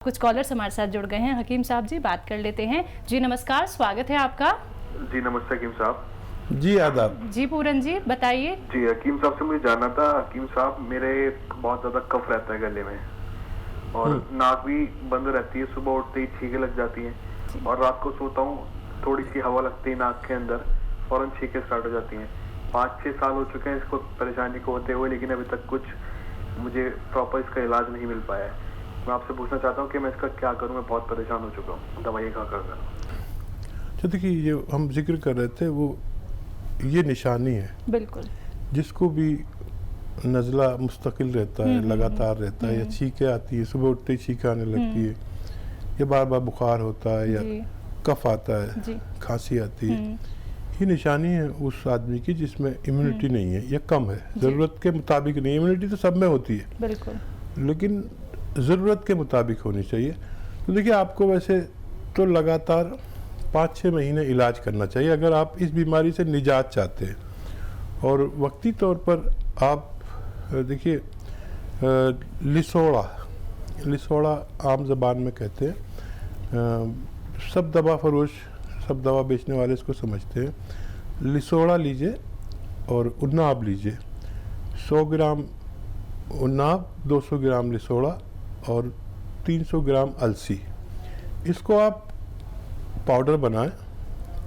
कुछ कॉलर्स हमारे साथ जुड़ गए हैं। हकीम साहब जी, बात कर लेते हैं। जी नमस्कार, स्वागत है आपका। जी नमस्ते हकीम साहब। जी आदाब। जी पूरन जी बताइए। जी हकीम साहब से मुझे जानना था। हकीम साहब, मेरे बहुत ज्यादा कफ रहता है गले में और नाक भी बंद रहती है, सुबह उठते ही छींके लग जाती हैं और रात को सोता हूँ थोड़ी सी हवा लगती है नाक के अंदर, फौरन छींके स्टार्ट हो जाती हैं। 5-6 साल हो चुके हैं इसको परेशानी को होते हुए, लेकिन अभी तक कुछ मुझे प्रॉपर इसका इलाज नहीं मिल पाया है। मैं आपसे पूछना चाहता हूँ कि मैं इसका क्या करूँ, मैं बहुत परेशान हो चुका हूँ, दवाई खा कर। तो देखिए, ये हम जिक्र कर रहे थे वो ये निशानी है, बिल्कुल, जिसको भी नज़ला मुस्तकिल रहता है, लगातार रहता है, या छींकें आती है, सुबह उठते ही छींकें आने लगती है, या बार बार बुखार होता है, या कफ आता है, खांसी आती है, ये निशानी है उस आदमी की जिसमें इम्यूनिटी नहीं है या कम है, ज़रूरत के मुताबिक नहीं। इम्यूनिटी तो सब में होती है बिल्कुल, लेकिन ज़रूरत के मुताबिक होनी चाहिए। तो देखिए, आपको वैसे तो लगातार 5-6 महीने इलाज करना चाहिए अगर आप इस बीमारी से निजात चाहते हैं। और वक्ती तौर पर आप देखिए, लिसोड़ा आम ज़बान में कहते हैं, सब दवा फरोश, सब दवा बेचने वाले इसको समझते हैं। लिसोड़ा लीजिए और उन्नाब लीजिए, 100 ग्राम उन्नाब, 200 ग्राम लिसोड़ा और 300 ग्राम अलसी, इसको आप पाउडर बनाएं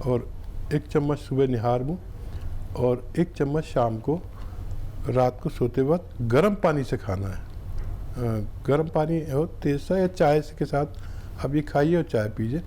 और 1 चम्मच सुबह निहार मुँह और 1 चम्मच शाम को रात को सोते वक्त गर्म पानी से खाना है। गर्म पानी हो तेज़ सा या चाय के साथ आप ये खाइए और चाय पीजिए।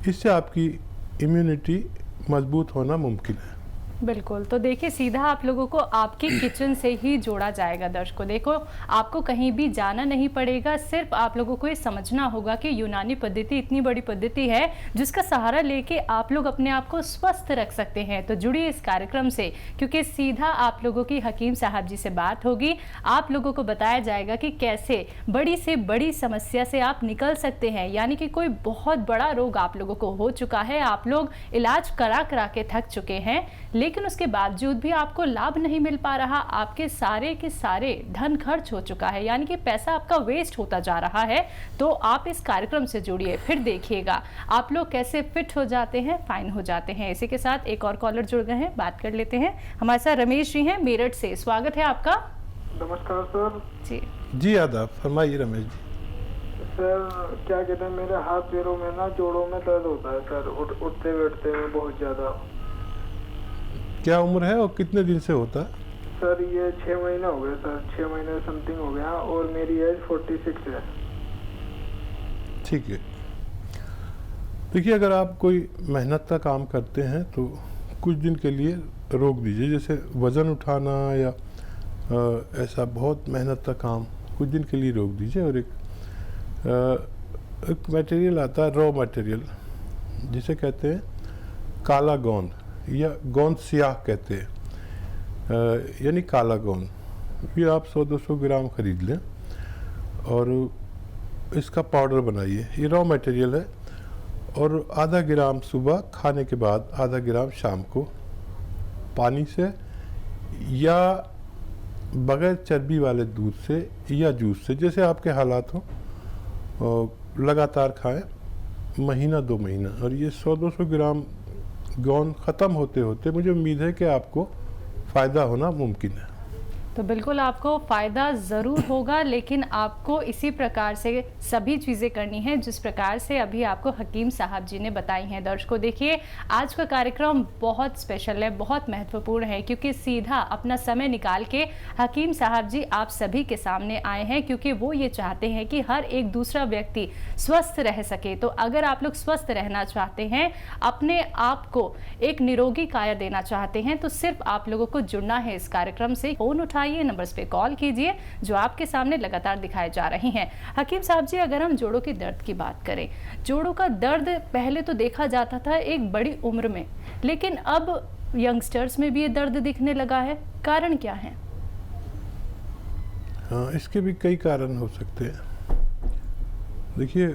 इससे आपकी इम्यूनिटी मजबूत होना मुमकिन है। बिल्कुल। तो देखिए, सीधा आप लोगों को आपके किचन से ही जोड़ा जाएगा। दर्शकों देखो, आपको कहीं भी जाना नहीं पड़ेगा, सिर्फ आप लोगों को ये समझना होगा कि यूनानी पद्धति इतनी बड़ी पद्धति है जिसका सहारा लेके आप लोग अपने आप को स्वस्थ रख सकते हैं। तो जुड़िए इस कार्यक्रम से, क्योंकि सीधा आप लोगों की हकीम साहब जी से बात होगी। आप लोगों को बताया जाएगा कि कैसे बड़ी से बड़ी समस्या से आप निकल सकते हैं। यानी कि कोई बहुत बड़ा रोग आप लोगों को हो चुका है, आप लोग इलाज करा करा के थक चुके हैं, लेकिन उसके बावजूद भी आपको लाभ नहीं मिल पा रहा, आपके सारे के सारे धन खर्च हो चुका है, यानी कि पैसा आपका वेस्ट होता जा रहा है। तो आप इस कार्यक्रम से जुड़िए, फिर देखिएगा आप लोग कैसे फिट हो जाते हैं, फाइन हो जाते हैं। इसी के साथ एक और कॉलर जुड़ गए हैं, बात कर लेते हैं। हमारे साथ रमेश जी हैं मेरठ से, स्वागत है आपका। नमस्कार सर। जी आदाब, फरमाइए रमेश जी। सर क्या कहते हैं, मेरे हाथ पैरों में ना, जोड़ों में दर्द होता है सर, उठते बैठते में बहुत ज्यादा। क्या उम्र है और कितने दिन से होता है? सर ये 6 महीने हो गए सर, 6 महीने समथिंग हो गया और मेरी एज 46 है। ठीक है। देखिए, अगर आप कोई मेहनत का काम करते हैं तो कुछ दिन के लिए रोक दीजिए, जैसे वज़न उठाना या ऐसा बहुत मेहनत का काम कुछ दिन के लिए रोक दीजिए। और एक मटेरियल आता है, रॉ मटेरियल, जिसे कहते हैं काला गोंद या गोंद सियाह कहते हैं, यानी काला गोंद। ये आप 100-200 ग्राम खरीद लें और इसका पाउडर बनाइए। ये रॉ मटेरियल है। और आधा ग्राम सुबह खाने के बाद, आधा ग्राम शाम को पानी से या बगैर चर्बी वाले दूध से या जूस से, जैसे आपके हालात हों, लगातार खाएं, महीना 2 महीना। और ये 100-200 ग्राम गोंद ख़त्म होते होते मुझे उम्मीद है कि आपको फ़ायदा होना मुमकिन है। तो बिल्कुल आपको फ़ायदा ज़रूर होगा, लेकिन आपको इसी प्रकार से सभी चीज़ें करनी है जिस प्रकार से अभी आपको हकीम साहब जी ने बताई हैं। दर्शकों देखिए, आज का कार्यक्रम बहुत स्पेशल है, बहुत महत्वपूर्ण है, क्योंकि सीधा अपना समय निकाल के हकीम साहब जी आप सभी के सामने आए हैं, क्योंकि वो ये चाहते हैं कि हर एक दूसरा व्यक्ति स्वस्थ रह सके। तो अगर आप लोग स्वस्थ रहना चाहते हैं, अपने आप को एक निरोगी काया देना चाहते हैं, तो सिर्फ आप लोगों को जुड़ना है इस कार्यक्रम से। फोन उठाइए, नंबर्स पे कॉल कीजिए जो आपके सामने लगातार दिखाए जा रहे हैं। हकीम साहब जी, अगर हम जोड़ों के दर्द की बात करें, जोड़ों का दर्द पहले तो देखा जाता था एक बड़ी उम्र में, लेकिन अब यंगस्टर्स में भी ये दर्द दिखने लगा है, कारण क्या है? हाँ, इसके भी कई कारण हो सकते हैं। देखिए,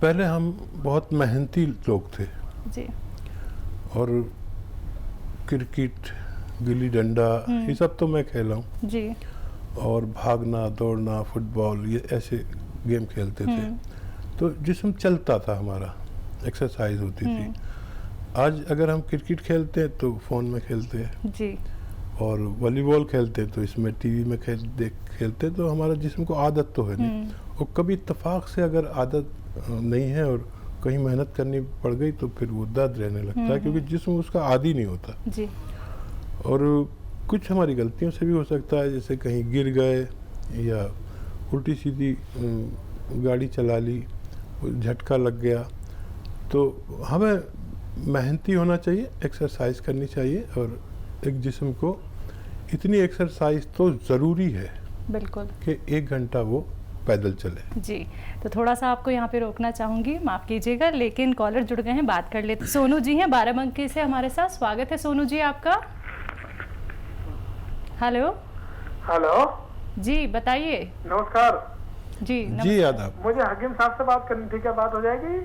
पहले हम बहुत मेहनती लोग थे जी, और क्रिकेट, गिल्ली डंडा, ये सब तो मैं खेला हूँ जी, और भागना दौड़ना, फुटबॉल, ये ऐसे गेम खेलते थे तो जिस्म चलता था, हमारा एक्सरसाइज होती थी। आज अगर हम क्रिकेट खेलते हैं तो फ़ोन में खेलते हैं जी। और वॉलीबॉल खेलते हैं तो इसमें टीवी में खेलते हैं, तो हमारा जिस्म को आदत तो है नहीं। और कभी इत्तेफाक से अगर आदत नहीं है और कहीं मेहनत करनी पड़ गई तो फिर वो दर्द रहने लगता है, क्योंकि जिस्म उसका आदी नहीं होता। जी। और कुछ हमारी गलतियों से भी हो सकता है, जैसे कहीं गिर गए या उल्टी सीधी गाड़ी चला ली, झटका लग गया, तो हमें मेहनती होना चाहिए, एक्सरसाइज करनी चाहिए। और एक जिस्म को इतनी एक्सरसाइज तो ज़रूरी है बिल्कुल कि 1 घंटा वो पैदल चले। जी। तो थोड़ा सा आपको यहाँ पे रोकना चाहूँगी, माफ़ कीजिएगा, लेकिन कॉलर जुड़ गए हैं, बात कर लेते। सोनू जी हैं बाराबंकी से हमारे साथ, स्वागत है सोनू जी आपका। हेलो। हेलो जी बताइए। नमस्कार जी जी आदाब। मुझे हकीम साहब से बात करनी थी, क्या बात हो जाएगी?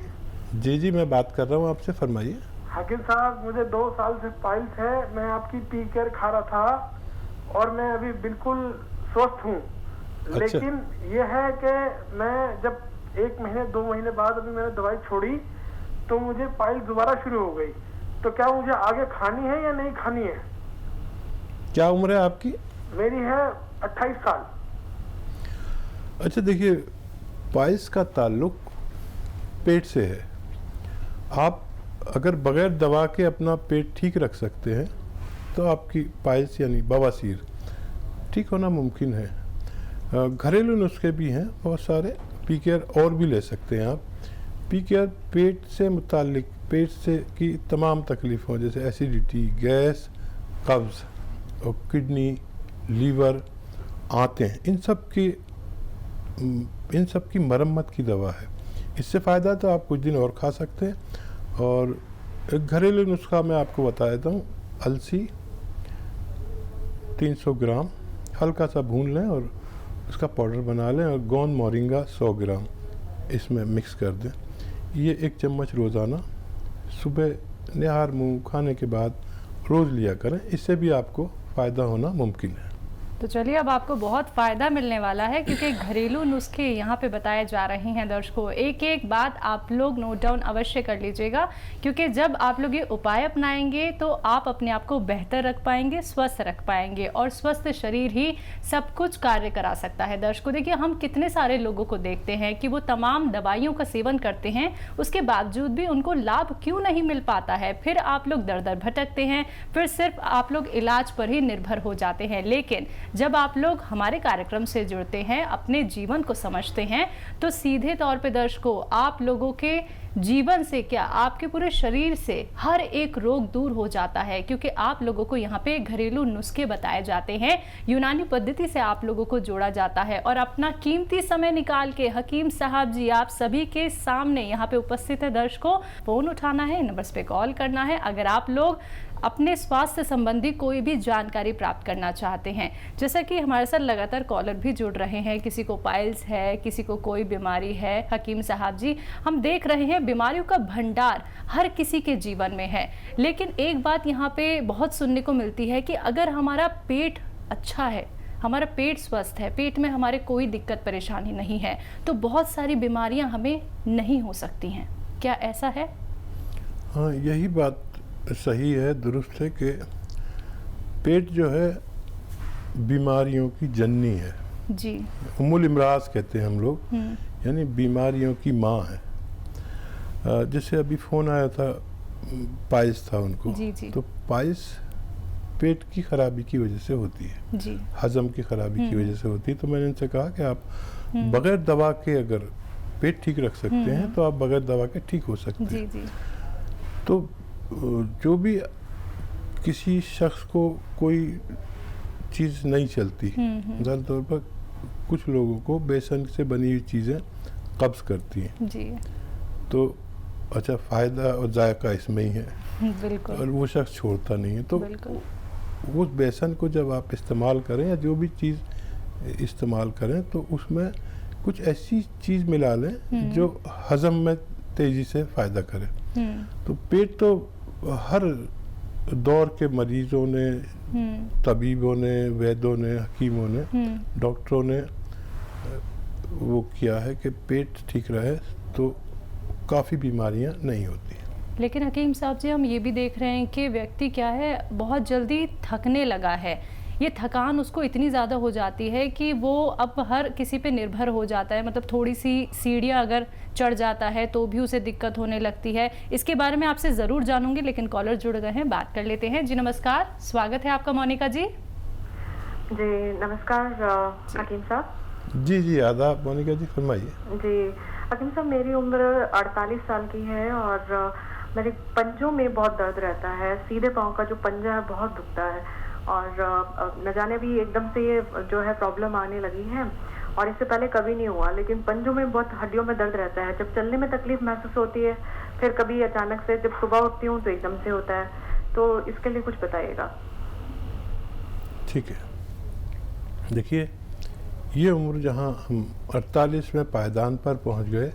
जी जी मैं बात कर रहा हूँ आपसे, फरमाइए। हकीम साहब मुझे 2 साल से पाइल्स है, मैं आपकी पी केयर खा रहा था और मैं अभी बिल्कुल स्वस्थ हूँ। अच्छा। लेकिन ये है कि मैं जब 1 महीने 2 महीने बाद अभी मैंने दवाई छोड़ी तो मुझे पाइल्स दोबारा शुरू हो गई। तो क्या मुझे आगे खानी है या नहीं खानी है? क्या उम्र है आपकी? मेरी है 28 साल। अच्छा देखिए, पाइल्स का ताल्लुक पेट से है। आप अगर बगैर दवा के अपना पेट ठीक रख सकते हैं तो आपकी पाइल्स यानी बवासीर ठीक होना मुमकिन है। घरेलू नुस्खे भी हैं बहुत सारे, पी केयर और भी ले सकते हैं आप। पी केयर पेट से मुताल्लिक, पेट से की तमाम तकलीफ़ों जैसे एसिडिटी, गैस, कब्ज़ और किडनी, लीवर, आंतें, इन सब की मरम्मत की दवा है। इससे फ़ायदा तो आप कुछ दिन और खा सकते हैं। और एक घरेलू नुस्खा मैं आपको बता देता हूँ। अलसी 300 ग्राम हल्का सा भून लें और उसका पाउडर बना लें, और गोंद मोरिंगा 100 ग्राम इसमें मिक्स कर दें। ये 1 चम्मच रोज़ाना सुबह निहार मुँह खाने के बाद रोज़ लिया करें, इससे भी आपको फ़ायदा होना मुमकिन है। तो चलिए, अब आपको बहुत फ़ायदा मिलने वाला है, क्योंकि घरेलू नुस्खे यहाँ पे बताए जा रहे हैं दर्शकों। एक एक बात आप लोग नोट डाउन अवश्य कर लीजिएगा, क्योंकि जब आप लोग ये उपाय अपनाएंगे तो आप अपने आप को बेहतर रख पाएंगे, स्वस्थ रख पाएंगे, और स्वस्थ शरीर ही सब कुछ कार्य करा सकता है। दर्शकों देखिए, हम कितने सारे लोगों को देखते हैं कि वो तमाम दवाइयों का सेवन करते हैं, उसके बावजूद भी उनको लाभ क्यों नहीं मिल पाता है। फिर आप लोग दर दर भटकते हैं, फिर सिर्फ आप लोग इलाज पर ही निर्भर हो जाते हैं। लेकिन जब आप लोग हमारे कार्यक्रम से जुड़ते हैं, अपने जीवन को समझते हैं, तो सीधे तौर पे दर्शकों, आप लोगों के जीवन से क्या, आपके पूरे शरीर से हर एक रोग दूर हो जाता है, क्योंकि आप लोगों को यहाँ पे घरेलू नुस्खे बताए जाते हैं, यूनानी पद्धति से आप लोगों को जोड़ा जाता है। और अपना कीमती समय निकाल के हकीम साहब जी आप सभी के सामने यहाँ पे उपस्थित है। दर्शकों, फोन उठाना है, नंबर्स पे कॉल करना है अगर आप लोग अपने स्वास्थ्य संबंधी कोई भी जानकारी प्राप्त करना चाहते हैं। जैसा कि हमारे साथ लगातार कॉलर भी जुड़ रहे हैं, किसी को पाइल्स है, किसी को कोई बीमारी है। हकीम साहब जी, हम देख रहे हैं बीमारियों का भंडार हर किसी के जीवन में है, लेकिन एक बात यहाँ पे बहुत सुनने को मिलती है कि अगर हमारा पेट अच्छा है, हमारा पेट स्वस्थ है, पेट में हमारे कोई दिक्कत परेशानी नहीं है, तो बहुत सारी बीमारियां हमें नहीं हो सकती हैं। क्या ऐसा है? हाँ, यही बात सही है, दुरुस्त है कि पेट जो है बीमारियों की जननी है जी। उम्मुल इमराज कहते हैं हम लोग, यानी बीमारियों की माँ है। जैसे अभी फ़ोन आया था, पाइल्स था उनको। जी जी। तो पाइल्स पेट की खराबी की वजह से होती है जी। हजम की खराबी की वजह से होती है। तो मैंने उनसे कहा कि आप बगैर दवा के अगर पेट ठीक रख सकते हैं तो आप बगैर दवा के ठीक हो सकते हैं। जी जी। तो जो भी किसी शख्स को कोई चीज़ नहीं चलती, मिसाल तौर पर कुछ लोगों को बेसन से बनी हुई चीज़ें कब्ज़ करती हैं जी। तो अच्छा फ़ायदा और जायका इसमें ही है, बिल्कुल। और वो शख्स छोड़ता नहीं है। तो बिल्कुल। वो बेसन को जब आप इस्तेमाल करें या जो भी चीज़ इस्तेमाल करें तो उसमें कुछ ऐसी चीज़ मिला लें जो हज़म में तेज़ी से फ़ायदा करे। तो पेट तो हर दौर के मरीज़ों ने, तबीबों ने, वैद्यों ने, हकीमों ने, डॉक्टरों ने वो किया है कि पेट ठीक रहे तो काफ़ी बीमारियां नहीं होती। लेकिन हकीम साहब जी, हम ये भी देख रहे हैं कि व्यक्ति क्या है, बहुत जल्दी थकने लगा है। ये थकान उसको इतनी ज़्यादा हो जाती है कि वो अब हर किसी पे निर्भर हो जाता है। मतलब थोड़ी सी सीढ़ियाँ अगर चढ़ जाता है तो भी उसे दिक्कत होने लगती है। इसके बारे में आपसे ज़रूर जानूंगी, लेकिन कॉलर जुड़ गए हैं, बात कर लेते हैं। जी नमस्कार, स्वागत है आपका मोनिका जी। जी नमस्कार हकीम साहब। जी आदाब मोनिका जी, फरमाइए। जी हकीम साहब, मेरी उम्र 48 साल की है और मेरे पंजों में बहुत दर्द रहता है। सीधे पाँव का जो पंजा है बहुत दुखता है और न जाने भी एकदम से ये जो है प्रॉब्लम आने लगी है और इससे पहले कभी नहीं हुआ। लेकिन पंजों में बहुत हड्डियों में दर्द रहता है। जब चलने में तकलीफ महसूस होती है, फिर कभी अचानक से जब सुबह उठती हूँ तो एकदम से होता है। तो इसके लिए कुछ बताइएगा। ठीक है, देखिए ये उम्र जहाँ हम 48 में पायदान पर पहुँच गए,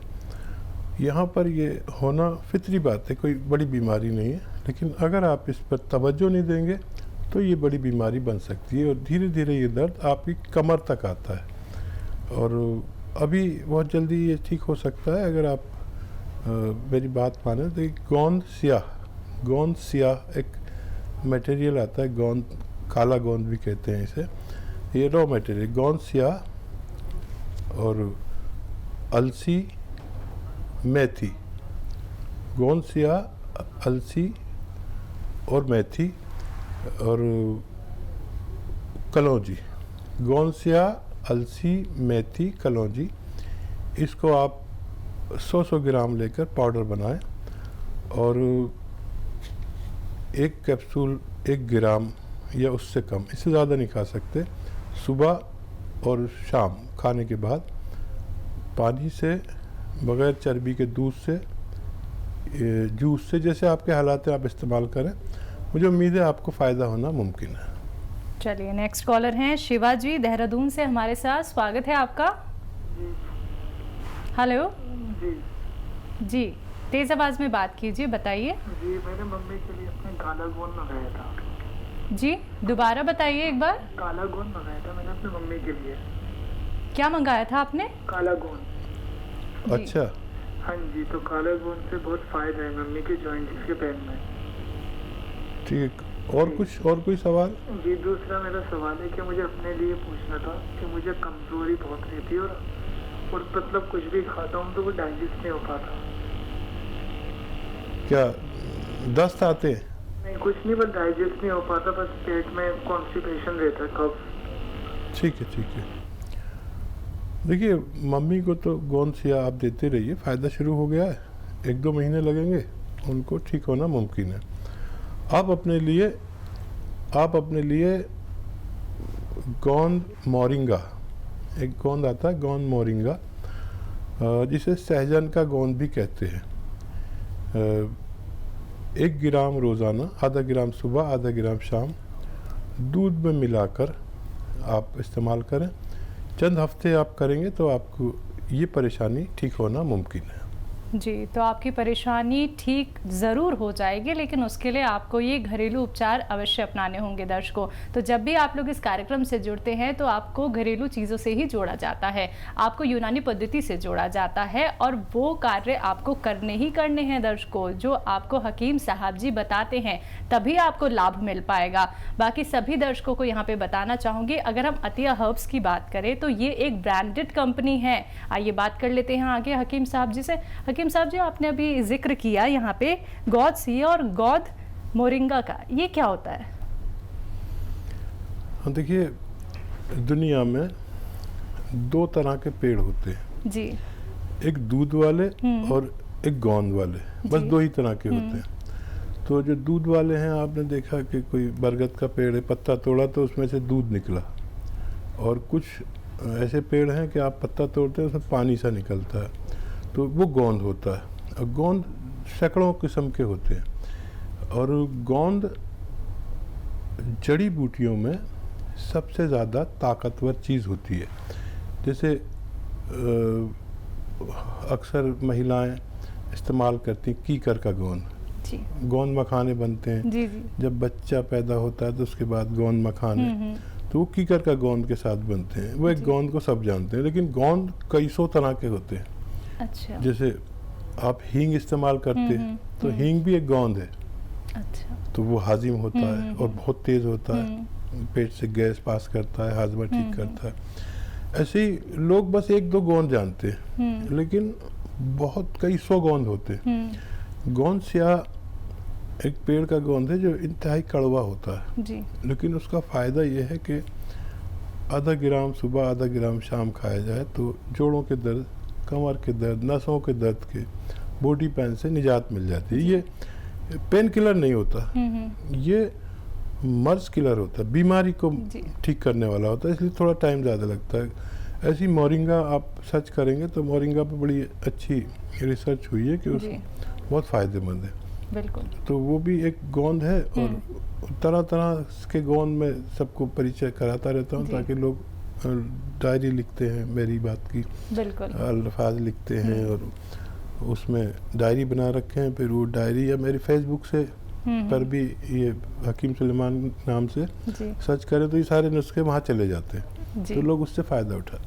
यहाँ पर ये होना फितरी बात है, कोई बड़ी बीमारी नहीं है। लेकिन अगर आप इस पर तवज्जो नहीं देंगे तो ये बड़ी बीमारी बन सकती है और धीरे धीरे ये दर्द आपकी कमर तक आता है और अभी बहुत जल्दी ये ठीक हो सकता है अगर आप मेरी बात माने तो। गोंद सियाह एक मटेरियल आता है, गोंद, काला गोंद भी कहते हैं इसे। ये रॉ मटेरियल गोंद सियाह और अलसी मेथी, गोंद सियाह, अलसी और मेथी और कलौंजी। गोंद सियाह, अलसी, मेथी, कलौंजी, इसको आप 100 ग्राम लेकर पाउडर बनाएं और एक कैप्सूल 1 ग्राम या उससे कम, इससे ज़्यादा नहीं खा सकते, सुबह और शाम खाने के बाद पानी से, बग़ैर चर्बी के दूध से, जूस से, जैसे आपके हालात हैं आप इस्तेमाल करें। मुझे उम्मीद है आपको फ़ायदा होना मुमकिन है। चलिए, नेक्स्ट कॉलर हैं शिवा जी देहरादून से हमारे साथ, स्वागत है आपका। हेलो जी, तेज आवाज में बात कीजिए, बताइए। जी मैंने मम्मी के लिए अपने काला गोंद मंगाया था। जी दोबारा बताइए एक बार। काला गोंद मंगाया था मैंने अपनी मम्मी के लिए। क्या मंगाया था आपने? काला गोंद। अच्छा, हाँ जी, तो काला गोंद से बहुत फायदा है मम्मी के जॉइंट्स के पैर में। ठीक, और कोई सवाल? जी दूसरा मेरा सवाल है कि मुझे अपने लिए पूछना था कि मुझे कमजोरी बहुत रहती है और मतलब कुछ भी खाता हूँ तो वो डाइजेस्ट नहीं हो पाता। क्या दस्त आते हैं? नहीं, कुछ नहीं, बस डाइजेस्ट नहीं हो पाता, बस पेट में कॉन्स्टिपेशन रहता है, कफ। ठीक है। देखिए, मम्मी को तो गोंद सियाह आप देते रहिए, फ़ायदा शुरू हो गया है, 1-2 महीने लगेंगे, उनको ठीक होना मुमकिन है। आप अपने लिए गोंद मोरिंगा, एक गोंद आता है गोंद मोरिंगा, जिसे सहजन का गोंद भी कहते हैं, 1 ग्राम रोज़ाना, आधा ग्राम सुबह, आधा ग्राम शाम, दूध में मिलाकर आप इस्तेमाल करें। चंद हफ्ते आप करेंगे तो आपको ये परेशानी ठीक होना मुमकिन है। जी, तो आपकी परेशानी ठीक ज़रूर हो जाएगी, लेकिन उसके लिए आपको ये घरेलू उपचार अवश्य अपनाने होंगे दर्शकों। तो जब भी आप लोग इस कार्यक्रम से जुड़ते हैं तो आपको घरेलू चीज़ों से ही जोड़ा जाता है, आपको यूनानी पद्धति से जोड़ा जाता है और वो कार्य आपको करने ही करने हैं दर्शकों, जो आपको हकीम साहब जी बताते हैं, तभी आपको लाभ मिल पाएगा। बाकी सभी दर्शकों को यहाँ पे बताना चाहूँगी, अगर हम अतिया हर्ब्स की बात करें तो ये एक ब्रांडेड कंपनी है। आइए बात कर लेते हैं आगे हकीम साहब जी से। हकीम साहब जी, आपने अभी जिक्र किया यहाँ पे गोंद सियाह और गोंद मोरिंगा का, ये क्या होता है? देखिए, दुनिया में 2 तरह के पेड़ होते हैं जी, एक दूध वाले और एक गोंद वाले, बस 2 ही तरह के होते हैं। तो जो दूध वाले हैं, आपने देखा कि कोई बरगद का पेड़ है, पत्ता तोड़ा तो उसमें से दूध निकला, और कुछ ऐसे पेड़ हैं कि आप पत्ता तोड़ते हैं उसमें पानी सा निकलता है, तो वो गोंद होता है। और गोंद सैकड़ों किस्म के होते हैं, और गोंद जड़ी बूटियों में सबसे ज़्यादा ताकतवर चीज़ होती है। जैसे अक्सर महिलाएं इस्तेमाल करती हैं कीकर का गोंद, गोंद मखाने बनते हैं। जी। जब बच्चा पैदा होता है तो उसके बाद गोंद मखाने, तो वो कीकर का गोंद के साथ बनते हैं। वो एक जी। गोंद को सब जानते हैं, लेकिन गोंद कई सौ तरह के होते हैं। अच्छा जैसे आप हींग इस्तेमाल करते हैं, तो हींग भी एक गोंद है। अच्छा तो वो हाजिम होता है और बहुत तेज़ होता है, पेट से गैस पास करता है, हाजमा ठीक करता है। ऐसे ही लोग बस एक दो गोंद जानते हैं, लेकिन बहुत कई सौ गोंद होते हैं। गोंद स्याह एक पेड़ का गोंद है जो इंतहाई कड़वा होता है, जी लेकिन उसका फ़ायदा ये है कि आधा ग्राम सुबह आधा ग्राम शाम खाया जाए तो जोड़ों के दर्द, कमर के दर्द, नसों के दर्द के, बॉडी पेन से निजात मिल जाती है। ये पेन किलर नहीं होता, ये मर्ज किलर होता है, बीमारी को जी। ठीक करने वाला होता है, इसलिए थोड़ा टाइम ज़्यादा लगता है। ऐसी मोरिंगा आप सर्च करेंगे तो मोरिंगा पे बड़ी अच्छी रिसर्च हुई है कि उस जी बहुत फ़ायदेमंद है। बिल्कुल तो वो भी एक गोंद है और तरह तरह के गोंद में सबको परिचय कराता रहता हूँ जी। ताकि लोग डायरी लिखते हैं मेरी बात की, बिल्कुल अल्फाज लिखते हैं और उसमें डायरी बना रखे हैं। फिर वो डायरी या मेरी फेसबुक से पर भी ये हकीम सुलेमान नाम से जी सर्च करें तो ये सारे नुस्खे वहाँ चले जाते हैं, जी तो लोग उससे फ़ायदा उठाते हैं।